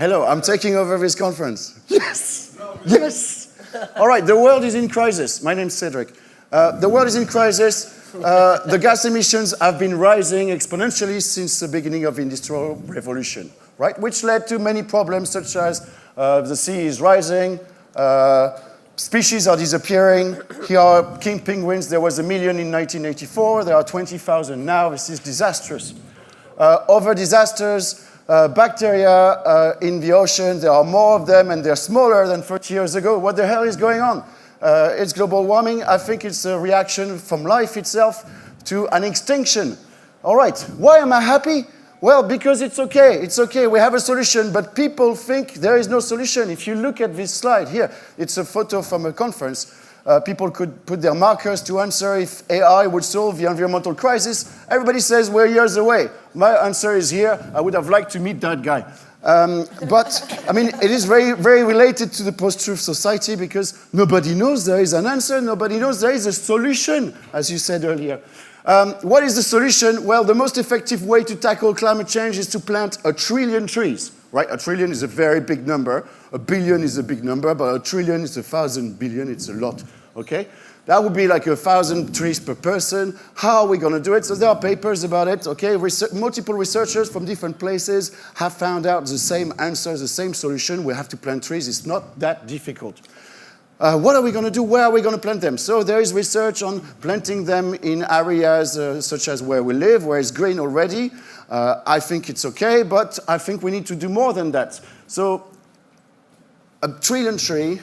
Hello, I'm taking over this conference. Yes! Yes! All right, the world is in crisis. My name's Cedric. The world is in crisis. The gas emissions have been rising exponentially since the beginning of the Industrial Revolution, right? Which led to many problems such as the sea is rising, species are disappearing. Here are king penguins. There was 1 million in 1984. There are 20,000 now. This is disastrous. Other disasters, bacteria in the ocean, there are more of them and they're smaller than 30 years ago. What the hell is going on? It's global warming. I think it's a reaction from life itself to an extinction. All right, why am I happy? Well, because it's okay. It's okay, we have a solution, but people think there is no solution. If you look at this slide here, it's a photo from a conference. People could put their markers to answer if AI would solve the environmental crisis. Everybody says we're years away. My answer is here. I would have liked to meet that guy. But, I mean, it is very, very related to the post-truth society because nobody knows there is an answer. Nobody knows there is a solution, as you said earlier. What is the solution? Well, the most effective way to tackle climate change is to plant 1 trillion trees, right? 1 trillion is a very big number. 1 billion is a big number, but 1 trillion is 1,000 billion. It's a lot, okay? That would be like 1,000 trees per person. How are we going to do it? So there are papers about it, okay? Multiple researchers from different places have found out the same answer, the same solution. We have to plant trees. It's not that difficult. What are we going to do? Where are we going to plant them? So there is research on planting them in areas such as where we live, where it's green already. I think it's okay, but I think we need to do more than that. So 1 trillion tree,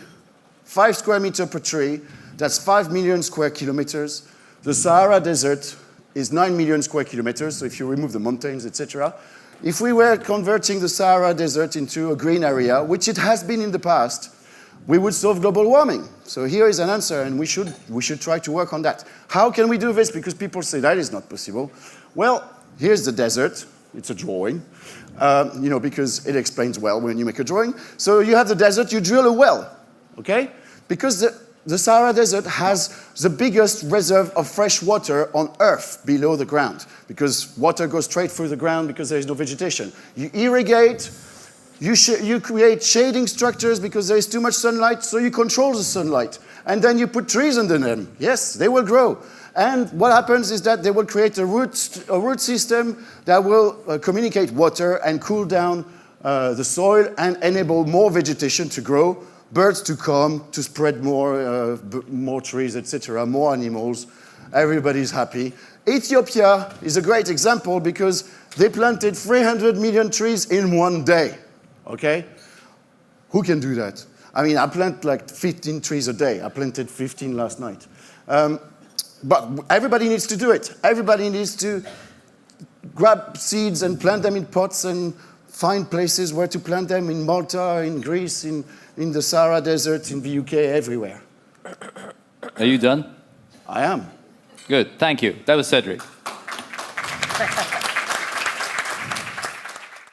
5 square meters per tree, that's 5 million square kilometers. The Sahara Desert is 9 million square kilometers, so if you remove the mountains, etc. If we were converting the Sahara Desert into a green area, which it has been in the past, we would solve global warming. So here is an answer, and we should try to work on that. How can we do this? Because people say that is not possible. Well, here's the desert. It's a drawing, because it explains well when you make a drawing. So you have the desert, you drill a well, okay? Because the Sahara Desert has the biggest reserve of fresh water on Earth below the ground, because water goes straight through the ground because there is no vegetation. You irrigate, you create shading structures because there is too much sunlight, so you control the sunlight. And then you put trees under them. Yes, they will grow. And what happens is that they will create a root system that will communicate water and cool down the soil and enable more vegetation to grow, birds to come, to spread more trees, etc., more animals. Everybody's happy. Ethiopia is a great example because they planted 300 million trees in one day. Okay? Who can do that? I mean, I plant like 15 trees a day. I planted 15 last night. But everybody needs to do it. Everybody needs to grab seeds and plant them in pots and find places where to plant them in Malta, in Greece, in the Sahara Desert, in the UK, everywhere. Are you done? I am. Good, thank you. That was Cedric.